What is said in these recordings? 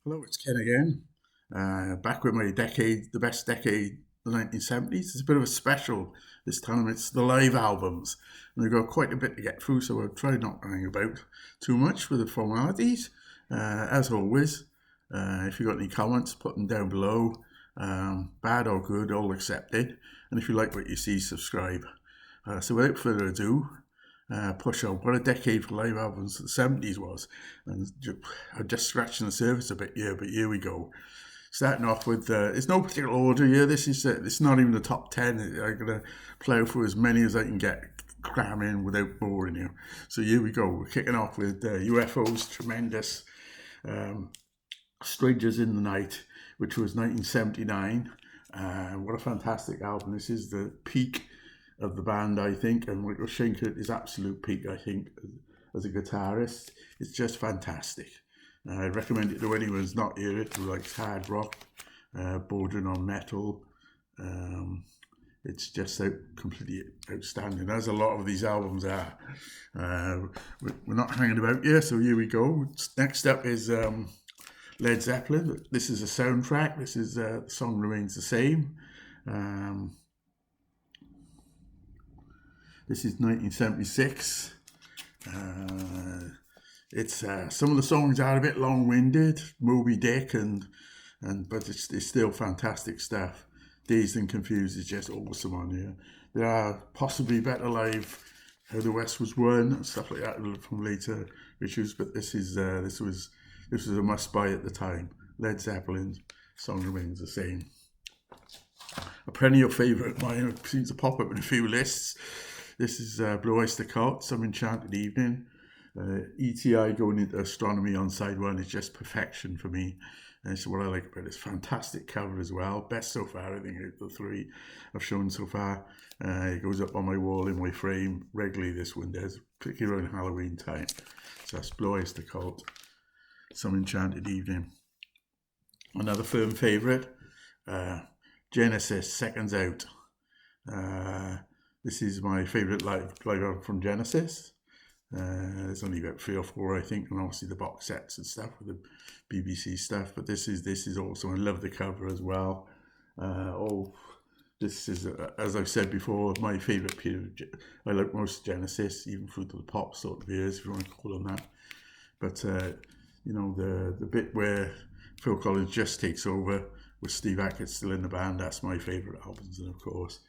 Hello, it's Ken again. Back with my decade, the best decade, the 1970s. It's a bit of a special this time. It's the live albums. And we've got quite a bit to get through, so I'll try not to hang about too much with the formalities. As always, if you've got any comments, put them down below. Bad or good, all accepted. And if you like what you see, subscribe. So without further ado, push on. What a decade for live albums the 70s was. And I'm just scratching the surface a bit here, but here we go. Starting off with, it's no particular order here. It's not even the top 10. I'm going to plough through as many as I can get, cram in without boring you. So here we go. We're kicking off with UFO's tremendous Strangers in the Night, which was 1979. What a fantastic album. This is the peak of the band, I think, and Michael Schenker at his absolute peak, I think, as a guitarist. It's just fantastic. I'd recommend it to anyone who's not heard it, who likes hard rock, bordering on metal. It's just completely outstanding, as a lot of these albums are. We're not hanging about here, so here we go. Next up is Led Zeppelin. This is a soundtrack. The song remains the same. This is 1976. It's some of the songs are a bit long-winded, Moby Dick, but it's still fantastic stuff. Dazed and Confused is just awesome on here. There are possibly better live, How the West Was Won and stuff like that from later issues, but this was a must-buy at the time. Led Zeppelin's song remains the same. A perennial favourite of mine, it seems to pop up in a few lists. This is Blue Oyster Cult, Some Enchanted Evening. ETI going into astronomy on side one is just perfection for me. And so what I like about it is fantastic cover as well. Best so far, I think, out of the three I've shown so far. It goes up on my wall in my frame regularly, this one does, particularly around Halloween time. So that's Blue Oyster Cult, Some Enchanted Evening. Another firm favourite, Genesis, Seconds Out. This is my favourite live album from Genesis. There's only about 3 or 4, I think, and obviously the box sets and stuff with the BBC stuff. But this is awesome. I love the cover as well. This is, as I've said before, my favourite period. I like most Genesis, even through to the pop sort of years, if you want to call them that. But the bit where Phil Collins just takes over with Steve Hackett still in the band, that's my favourite albums. And of course,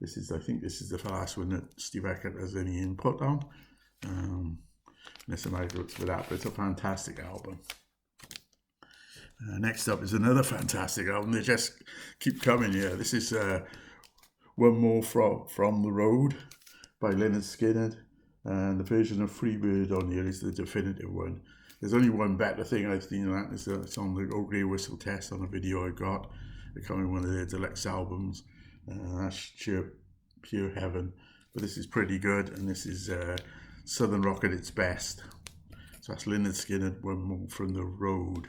I think this is the last one that Steve Hackett has any input on. There's some anecdotes for that, but it's a fantastic album. Next up is another fantastic album. They just keep coming here. This is One More from the Road by Lynyrd Skynyrd, and the version of Freebird on here is the definitive one. There's only one better thing I've seen on that. It's on the Old Grey Whistle Test on a video I got. It's coming one of their deluxe albums. That's pure heaven. But this is pretty good, and this is Southern Rock at its best. So that's Lynyrd Skynyrd, One More from the Road.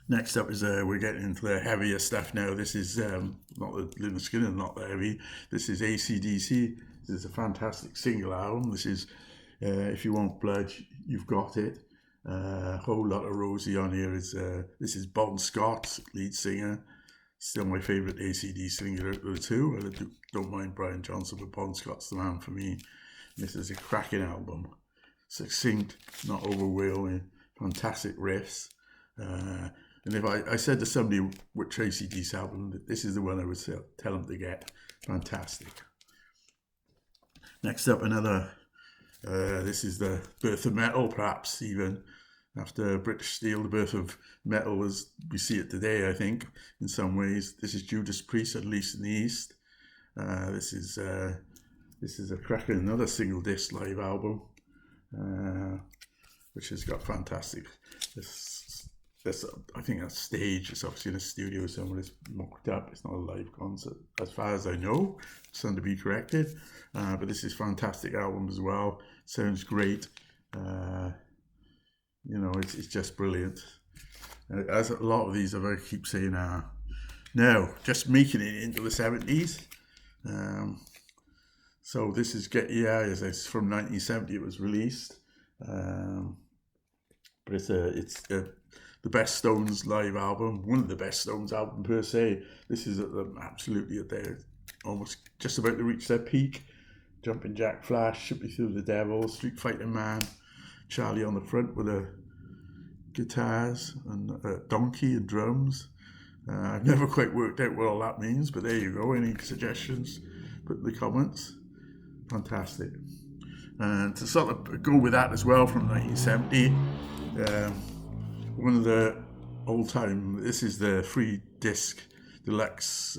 Next up is we're getting into the heavier stuff now. This is not the Lynyrd Skynyrd, not that heavy. This is AC/DC. This is a fantastic single album. This is If You Want Blood, You've Got It. A whole lot of Rosie on here. This is Bon Scott, lead singer. Still my favourite AC/DC singer out of the two. I don't mind Brian Johnson, but Bon Scott's the man for me. And this is a cracking album. Succinct, not overwhelming, fantastic riffs. And if I said to somebody which AC/DC album, this is the one I would tell them to get. Fantastic. Next up, another, this is the birth of metal, perhaps even. After British Steel, the birth of metal as we see it today, I think, in some ways. This is Judas Priest, At Least in the East. This is a cracking, another single disc live album, which has got fantastic. I think that's staged. It's obviously in a studio somewhere. It's mocked up. It's not a live concert, as far as I know. Soon to be corrected. But this is fantastic album as well. Sounds great. It's just brilliant. As a lot of these, I keep saying, now just making it into the 70s. So this is Get Your Eyes. It's from 1970. It was released. but it's the best Stones live album, one of the best Stones album per se. This is absolutely at their almost just about to reach their peak. Jumping Jack Flash, Ship Me Through the Devil, Street Fighting Man, Charlie on the front with the guitars and donkey and drums. I've never quite worked out what all that means, but there you go. Any suggestions, put in the comments. Fantastic. And to sort of go with that as well, from 1970, one of the old time, this is the 3-disc deluxe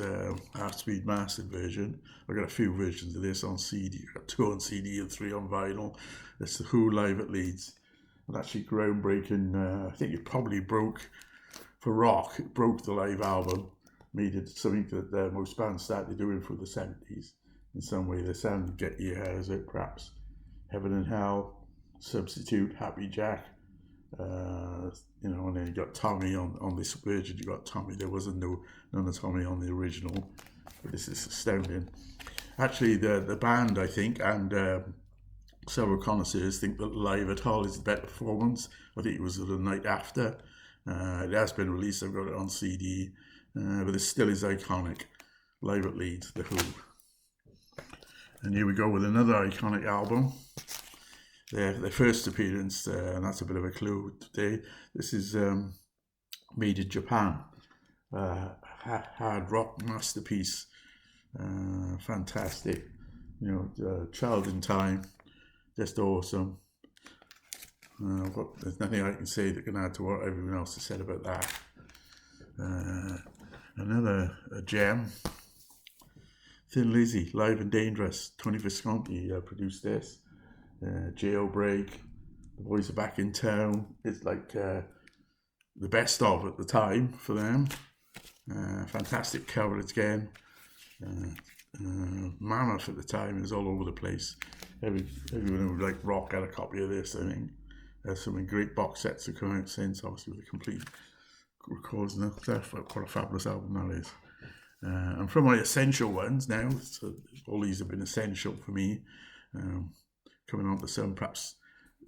half-speed mastered version. I've got a few versions of this on CD. I've got 2 on CD and 3 on vinyl. It's the Who live at Leeds. And actually groundbreaking. I think it probably broke, for rock, it broke the live album, made it something that most bands started doing for the 70s. In some way, the sound get your hairs out, perhaps. Heaven and Hell, Substitute, Happy Jack, and then you got Tommy on this version. You got Tommy. There wasn't none of Tommy on the original, but this is astounding. Actually, the band, I think, and several connoisseurs think that Live at Hull is the better performance. I think it was the night after. It has been released. I've got it on CD, but it still is iconic. Live at Leeds, The Who. And here we go with another iconic album. Their first appearance, and that's a bit of a clue today. This is made in Japan. Hard rock masterpiece. Fantastic. Child in Time. Just awesome. There's nothing I can say that can add to what everyone else has said about that. Another gem. Thin Lizzy, Live and Dangerous. Tony Visconti produced this. Jailbreak, The Boys Are Back in Town. It's like the best of at the time for them. Fantastic cover again. Mammoth at the time, is all over the place. Everyone who liked rock had a copy of this, I think. Some great box sets have come out since, obviously, with the complete records and stuff. What a fabulous album that is. And from my essential ones now, so all these have been essential for me. Coming on to some perhaps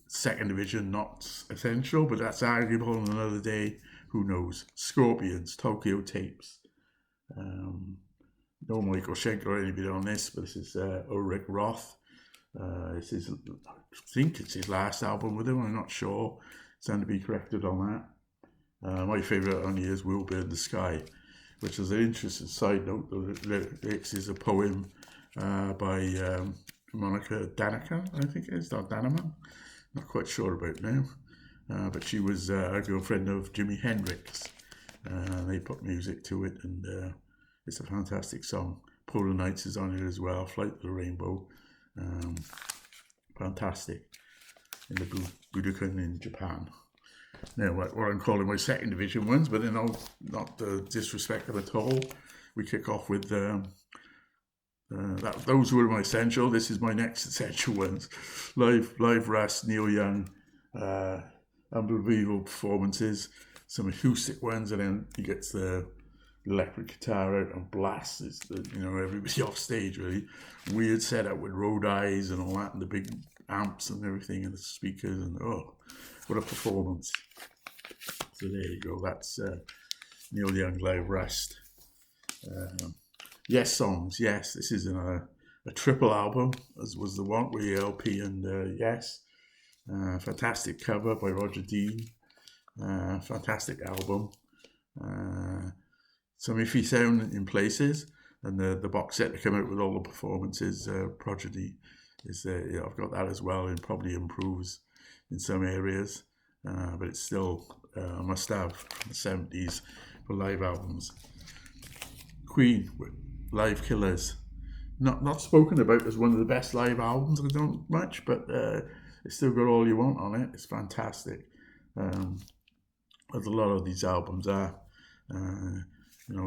second division, not essential, but that's arguable on another day. Who knows? Scorpions, Tokyo Tapes. No Michael Schenker or anybody on this, but this is Ulrich Roth. This is, I think it's his last album with him. I'm not sure. Stand to be corrected on that. My favourite on here is Will Burn the Sky, which is an interesting side note. The lyrics is a poem by Monica Danica, I think it is, or Danaman. Not quite sure about now. But she was a girlfriend of Jimi Hendrix. They put music to it, and it's a fantastic song. Polar Nights is on it as well, Flight to the Rainbow. Fantastic. In the Budokan in Japan. Now, what I'm calling my second division ones, but not disrespect them at all. We kick off with those were my essential. This is my next essential ones. Live Rust, Neil Young, unbelievable performances, some acoustic ones, and then he gets the electric guitar out and blasts everybody off stage, really. Weird setup with road eyes and all that, and the big amps and everything, and the speakers, and what a performance. So there you go, that's Neil Young, Live Rust. Yes Songs, yes, this is a triple album, as was the one with LP and Yes. Fantastic cover by Roger Dean. Fantastic album. Some iffy sound in places, and the box set to come out with all the performances, Prodigy, is I've got that as well, and probably improves in some areas, but it's still a must-have from the 70s for live albums. Queen, Live Killers, not spoken about as one of the best live albums, I don't much, but it's still got All You Want on it. It's fantastic, as a lot of these albums are.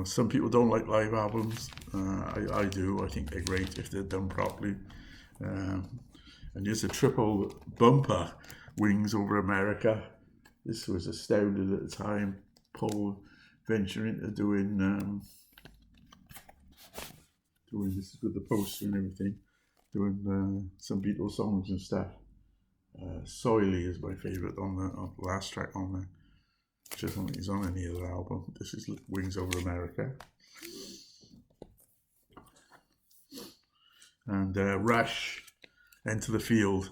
Some people don't like live albums. I do. I think they're great if they're done properly. And there's a triple bumper, Wings Over America. This was astounding at the time. Paul venturing into doing this with the poster and everything, doing some Beatles songs and stuff. Soily is my favourite on the last track on there, which I don't think is on any other album. This is Wings Over America. And Rush, Enter the Field,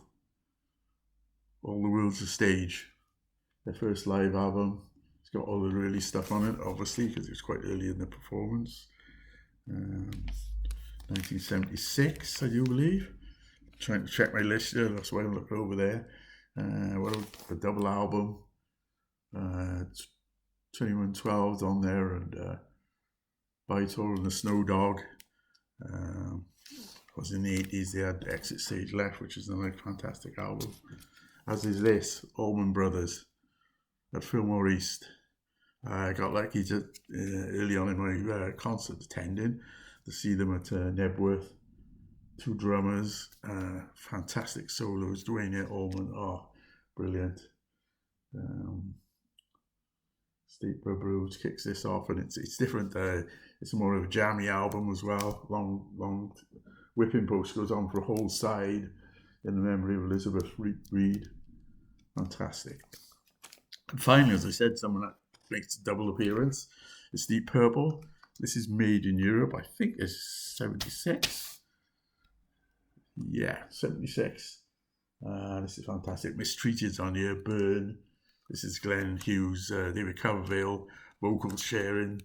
All the World's a Stage, their first live album. It's got all the early stuff on it, obviously, because it was quite early in the performance. 1976, I do believe. Trying to check my list here, that's why I'm looking over there. Well, the double album, 2112's on there, and Vital and the Snow Dog. Was in the 80s, they had Exit Stage Left, which is another fantastic album. As is this, Allman Brothers at Fillmore East. I got lucky to, early on in my concert attending to see them at Nebworth. Two drummers, fantastic solos, Dwayne Allman, oh, brilliant. State Blues kicks this off, and it's different. It's more of a jammy album as well. Long whipping post goes on for a whole side in the memory of Elizabeth Reed. Fantastic. And finally, as I said, someone that makes a double appearance is Deep Purple. This is made in Europe. I think it's 76. Yeah, 76. This is fantastic. Mistreated's on here. Burn. This is Glenn Hughes, David Coverdale, vocals sharing.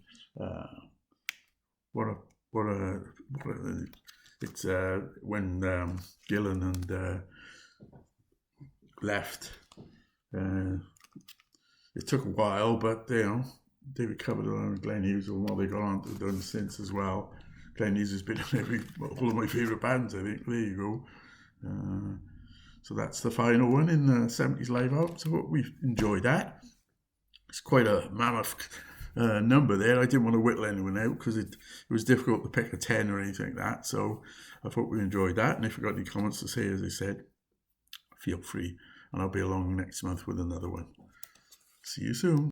It's when Gillan and left. It took a while, but David Coverdale and Glenn Hughes, well, they got on to done since as well. Glenn Hughes has been in all of my favourite bands, I think. There you go. So that's the final one in the 70s live out. So we've enjoyed that. It's quite a mammoth number there. I didn't want to whittle anyone out because it was difficult to pick a 10 or anything like that. So I thought we enjoyed that. And if you've got any comments to say, as I said, feel free. And I'll be along next month with another one. See you soon.